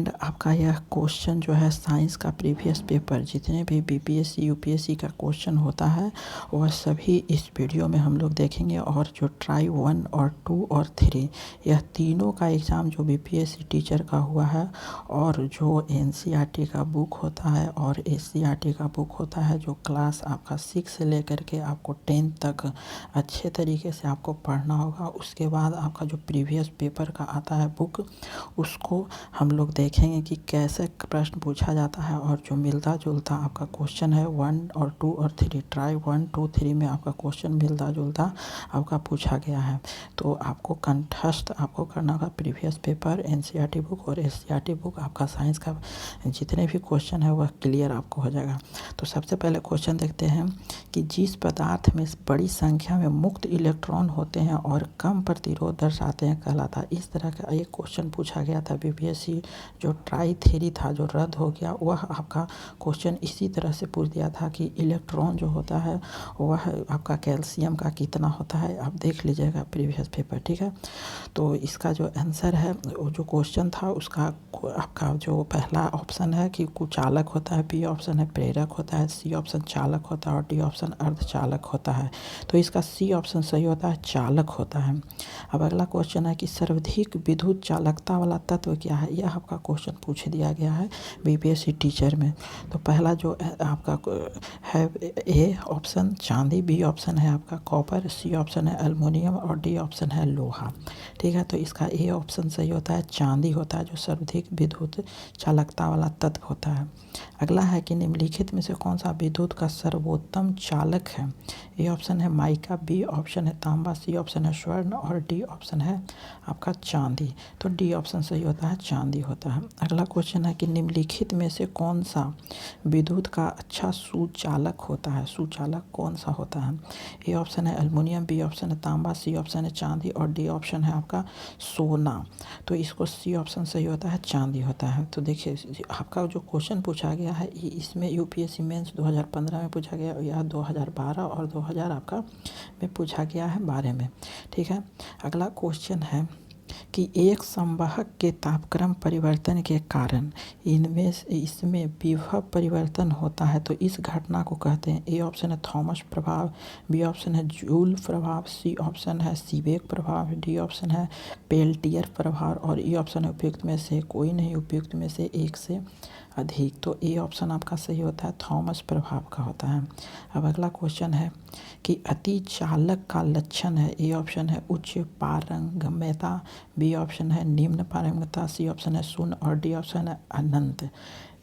And आपका यह question जो है साइंस का प्रीवियस पेपर जितने भी बीपीएससी यूपीएससी का क्वेश्चन होता है वह सभी इस वीडियो में हम लोग देखेंगे। और जो ट्राई 1 और 2 और 3 यह तीनों का एग्ज़ाम जो बीपीएससी टीचर का हुआ है और जो एनसीईआरटी का बुक होता है और एससीईआरटी का बुक होता है जो क्लास आपका 6 से लेकर के आपको 10 तक अच्छे तरीके से आपको पढ़ना होगा। उसके बाद आपका जो प्रीवियस पेपर का आता है बुक उसको हम लोग देखेंगे कि कैसे प्रश्न पूछा जाता है और जो मिलता जुलता आपका क्वेश्चन है 1 और 2 और 3 ट्राई 1 2 3 में आपका क्वेश्चन मिलता जुलता आपका पूछा गया है। तो आपको कंठस्थ आपको करना होगा प्रीवियस पेपर एनसीईआरटी बुक और एससीईआरटी बुक आपका साइंस का जितने भी क्वेश्चन है वह क्लियर आपको हो जाएगा। तो सबसे पहले क्वेश्चन देखते हैं कि जिस पदार्थ में बड़ी संख्या में मुक्त इलेक्ट्रॉन होते हैं और कम प्रतिरोध दर्शाते हैं कहलाता है। इस तरह का एक क्वेश्चन पूछा गया था बीपीएससी जो ट्राई थ्योरी था जो रद्द हो गया वह आपका क्वेश्चन इसी तरह से पूछ दिया था कि इलेक्ट्रॉन जो होता है वह आपका कैल्शियम का कितना होता है। आप देख लीजिएगा प्रीवियस पेपर, ठीक है। तो इसका जो आंसर है वो जो क्वेश्चन था उसका आपका जो पहला ऑप्शन है कि कुचालक होता है, बी ऑप्शन है प्रेरक होता है, सी ऑप्शन चालक होता है और डी ऑप्शन अर्धचालक होता है। तो इसका सी ऑप्शन सही होता है, चालक होता है। अब अगला क्वेश्चन है कि सर्वाधिक विद्युत चालकता वाला तत्व क्या है। यह आपका क्वेश्चन पूछ दिया गया है बीपीएससी टीचर में। तो पहला जो आपका है ए ऑप्शन चांदी, बी ऑप्शन है आपका कॉपर, सी ऑप्शन है एल्युमिनियम और डी ऑप्शन है लोहा, ठीक है। तो इसका ए ऑप्शन सही होता है, चांदी होता है जो सर्वाधिक विद्युत चालकता वाला तत्व होता है। अगला है कि निम्नलिखित में से कौन सा विद्युत का सर्वोत्तम चालक है। ए ऑप्शन है माइका, बी ऑप्शन है तांबा, सी ऑप्शन है स्वर्ण और डी ऑप्शन है आपका चांदी। तो डी ऑप्शन सही होता है, चांदी होता है। अगला क्वेश्चन है कि निम्नलिखित में से कौन सा विद्युत का अच्छा सुचालक होता है। सुचालक कौन सा होता है। ए ऑप्शन है एल्युमिनियम, बी ऑप्शन है तांबा, सी ऑप्शन है चांदी और डी ऑप्शन है आपका सोना। तो इसको सी ऑप्शन सही होता है, चांदी होता है। तो देखिए आपका जो क्वेश्चन पूछा गया है इसमें यूपीएससी मेंस 2015 में पूछा गया, यह 2012 और 2000 आपका में पूछा गया है 12 में, ठीक है। अगला क्वेश्चन है कि एक संवाहक के तापक्रम परिवर्तन के कारण इसमें विभव परिवर्तन होता है। तो इस घटना को कहते हैं। ए ऑप्शन है थॉमस प्रभाव, बी ऑप्शन है जूल प्रभाव, सी ऑप्शन है सीबेक प्रभाव, डी ऑप्शन है पेल्टियर प्रभाव और ई ऑप्शन है उपयुक्त में से कोई नहीं, उपयुक्त में से एक से अधिक। तो ए ऑप्शन आपका सही होता है, थॉमस प्रभाव का होता है। अब अगला क्वेश्चन है कि अति चालक का लक्षण है। ए ऑप्शन है उच्च पारगम्यता, बी ऑप्शन है निम्न पारगम्यता, सी ऑप्शन है शून्य और डी ऑप्शन है अनंत।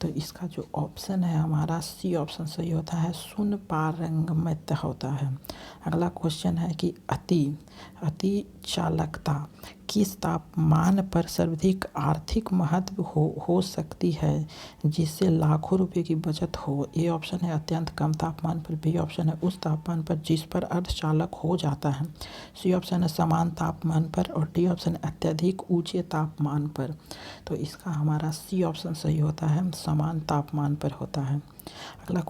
तो इसका जो ऑप्शन है हमारा सी ऑप्शन सही होता है, शून्य पारगम्यता होता है। अगला क्वेश्चन है कि अति चालकता किस तापमान पर सर्वाधिक आर्थिक महत्व हो सकती है जिससे लाखों रुपए की बचत हो। ए ऑप्शन है अत्यंत कम तापमान पर, बी ऑप्शन है उस तापमान पर जिस पर अर्धचालक हो जाता है, सी ऑप्शन है समान तापमान पर और डी ऑप्शन है अत्यधिक ऊंचे तापमान पर। तो इसका हमारा सी ऑप्शन सही होता है, समान तापमान पर होता है। अगला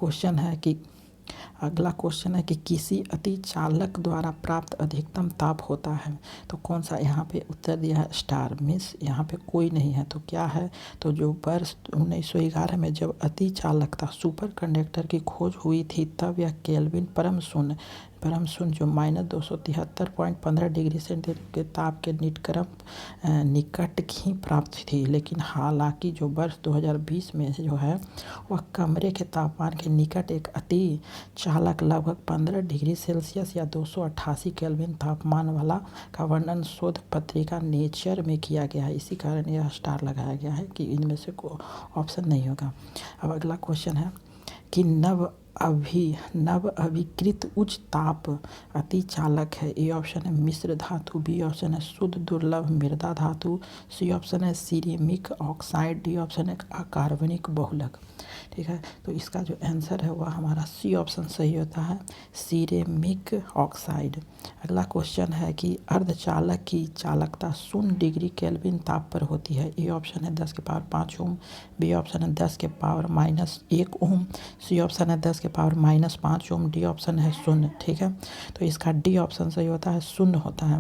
क्वेश्चन है कि किसी अति चालक द्वारा प्राप्त अधिकतम ताप होता है। तो कौन सा, यहाँ पे उत्तर दिया है स्टार, मिस यहाँ पे कोई नहीं है। तो क्या है, तो जो वर्ष 1911 में जब अति चालकता सुपर कंडक्टर की खोज हुई थी तब यह केल्विन परम शून्य जो -273.15 डिग्री सेंटीग्रेड के ताप के निकट ही प्राप्त थी। लेकिन हालांकि जो वर्ष 2020 में जो है वह कमरे के तापमान के निकट एक अति चालक लगभग 15 डिग्री सेल्सियस या 288 केल्विन तापमान वाला का वर्णन शोध पत्रिका नेचर में किया गया है। इसी कारण यह स्टार लगाया गया है कि इनमें से कोई ऑप्शन नहीं होगा। अब अगला क्वेश्चन है कि नव अभिकृत उच्च ताप अति चालक है। ए ऑप्शन है मिश्र धातु, बी ऑप्शन है शुद्ध दुर्लभ मृदा धातु, सी ऑप्शन है सिरेमिक ऑक्साइड, डी ऑप्शन है अकार्बनिक बहुलक, ठीक है। तो इसका जो आंसर है वह हमारा सी ऑप्शन सही होता है, सिरेमिक ऑक्साइड। अगला क्वेश्चन है कि अर्धचालक की चालकता 0 डिग्री केल्विन ताप पर होती है। ए ऑप्शन है 10 के पावर 5 ओम, बी ऑप्शन है 10 के पावर -1 ओम, सी ऑप्शन है 10 10⁻⁻5 ओम। डी ऑप्शन है शून्य, ठीक है। तो इसका डी ऑप्शन सही होता है, शून्य होता है।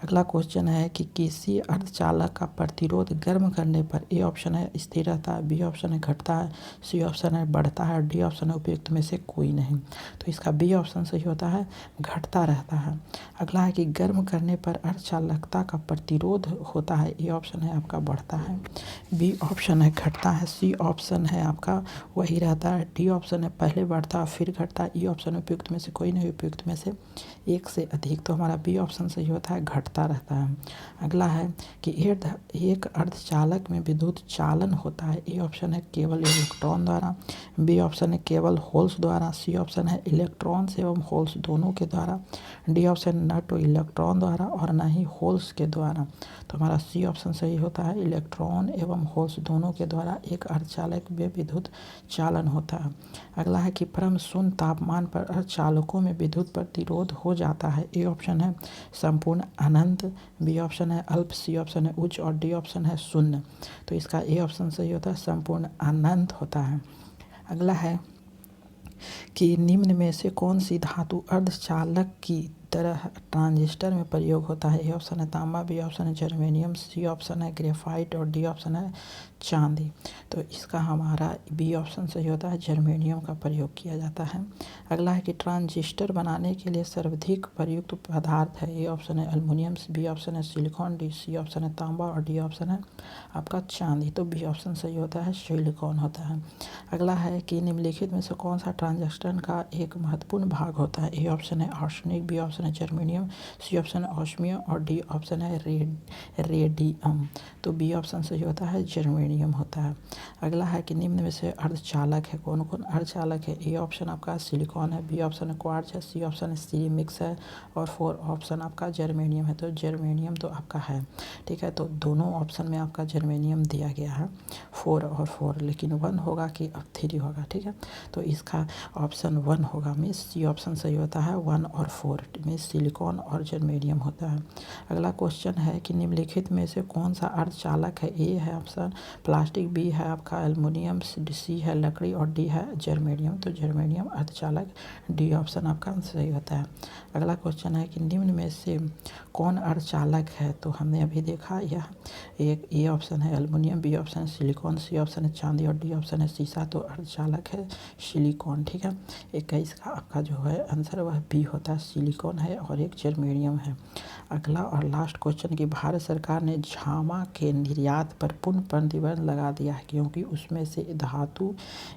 अगला क्वेश्चन है कि किसी अर्धचालक का प्रतिरोध गर्म करने पर ए ऑप्शन है स्थिर रहता है, बी ऑप्शन है घटता है, सी ऑप्शन है बढ़ता है, डी ऑप्शन है उपयुक्त में से कोई नहीं। तो इसका बी ऑप्शन सही होता है, घटता रहता है। अगला है कि गर्म करने पर अर्धचालकता का प्रतिरोध होता है, ए ऑप्शन है आपका बढ़ता है, बी ऑप्शन है घटता है, सी ऑप्शन है आपका वही रहता है, डी ऑप्शन है पहले बढ़ता है फिर घटता है, ई ऑप्शन उपयुक्त में से कोई नहीं, उपयुक्त में से एक से अधिक। तो हमारा बी ऑप्शन सही होता है, घटता रहता है। अगला है कि एक अर्धचालक में विद्युत चालन होता है, ए ऑप्शन है केवल इलेक्ट्रॉन द्वारा, बी ऑप्शन है केवल होल्स द्वारा, सी ऑप्शन है इलेक्ट्रॉन्स एवं होल्स दोनों के द्वारा, डी ऑप्शन न तो इलेक्ट्रॉन द्वारा और न ही होल्स के द्वारा। तो हमारा सी ऑप्शन सही होता है, इलेक्ट्रॉन एवं होल्स दोनों के द्वारा एक अर्धचालक में विद्युत चालन होता है। अगला है कि परम शून्य तापमान पर अर्धचालकों में विद्युत प्रतिरोध हो जाता है, ए ऑप्शन है संपूर्ण अनंत, बी ऑप्शन है अल्प, सी ऑप्शन है उच्च और डी ऑप्शन है शून्य। तो इसका ए ऑप्शन सही होता है, संपूर्ण अनंत होता है। अगला है कि निम्न में से कौन सी धातु अर्धचालक की तरह ट्रांजिस्टर में प्रयोग होता है, ए ऑप्शन है तांबा, बी ऑप्शन है जर्मेनियम, सी ऑप्शन है ग्रेफाइट और डी ऑप्शन है चांदी। तो इसका हमारा बी ऑप्शन सही होता है, जर्मेनियम का प्रयोग किया जाता है। अगला है कि ट्रांजिस्टर बनाने के लिए सर्वाधिक प्रयुक्त पदार्थ है, ए ऑप्शन है एल्युमिनियम, बी ऑप्शन है सिलिकॉन, डी सी ऑप्शन है तांबा और डी ऑप्शन है आपका चांदी। तो बी ऑप्शन सही होता है, सिलिकॉन होता है। अगला है कि निम्नलिखित में से कौन सा ट्रांजिस्टर का एक महत्वपूर्ण भाग होता है, ए ऑप्शन है आर्सेनिक, बी ऑप्शन है जर्मेनियम, सी ऑप्शन है ऑस्मियम और डी ऑप्शन है रेडियम। तो बी ऑप्शन सही होता है, जर्मेनियम होता है। अगला है कि निम्न में से अर्धचालक है, कौन कौन अर्धचालक है, ए ऑप्शन आपका सिलिकॉन है, बी ऑप्शन है क्वार्ट्ज है, सी ऑप्शन है सिरेमिक्स है और फोर ऑप्शन आपका जर्मेनियम है। तो जर्मेनियम तो आपका है, ठीक है। तो दोनों ऑप्शन में आपका जर्मेनियम दिया गया है, 4 और 4, लेकिन 1 होगा कि अब 3 होगा, ठीक है। तो इसका ऑप्शन 1 होगा, मीन्स सी ऑप्शन सही होता है, 1 और 4 में सिलिकॉन और जर्मेनियम होता है। अगला क्वेश्चन है कि निम्नलिखित में से कौन सा अर्धचालक है, ए है ऑप्शन प्लास्टिक, बी है आपका एल्युमिनियम, सी है लकड़ी और डी है जर्मेनियम। तो जर्मेनियम अर्धचालक, डी ऑप्शन आपका सही होता है। अगला क्वेश्चन है कि निम्न में से कौन अर्धचालक है, तो हमने अभी देखा यह एक ए ऑप्शन है एल्युमिनियम, बी ऑप्शन है सिलिकॉन, सी ऑप्शन है चांदी और डी ऑप्शन है सीसा। तो अर्धचालक है सिलिकॉन, ठीक है। 21 का आपका जो है आंसर वह बी होता है, सिलिकॉन है और एक जर्मेनियम है। अगला और लास्ट क्वेश्चन कि भारत सरकार ने झामा के निर्यात पर पूर्ण प्रतिबंध लगा दिया है क्योंकि उसमें से धातु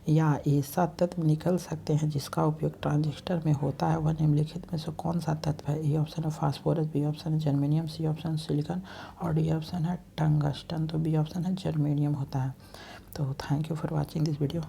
या ऐसा तत्व निकल सकते हैं जिसका उपयोग ट्रांजिस्टर में होता है, वह निम्नलिखित में से कौन सा तत्व है, ए ऑप्शन है फास्फोरस, बी ऑप्शन है जर्मेनियम, सी ऑप्शन सिलिकॉन और डी ऑप्शन है टंगस्टन। तो बी ऑप्शन है जर्मेनियम होता है। तो thank you for watching this video.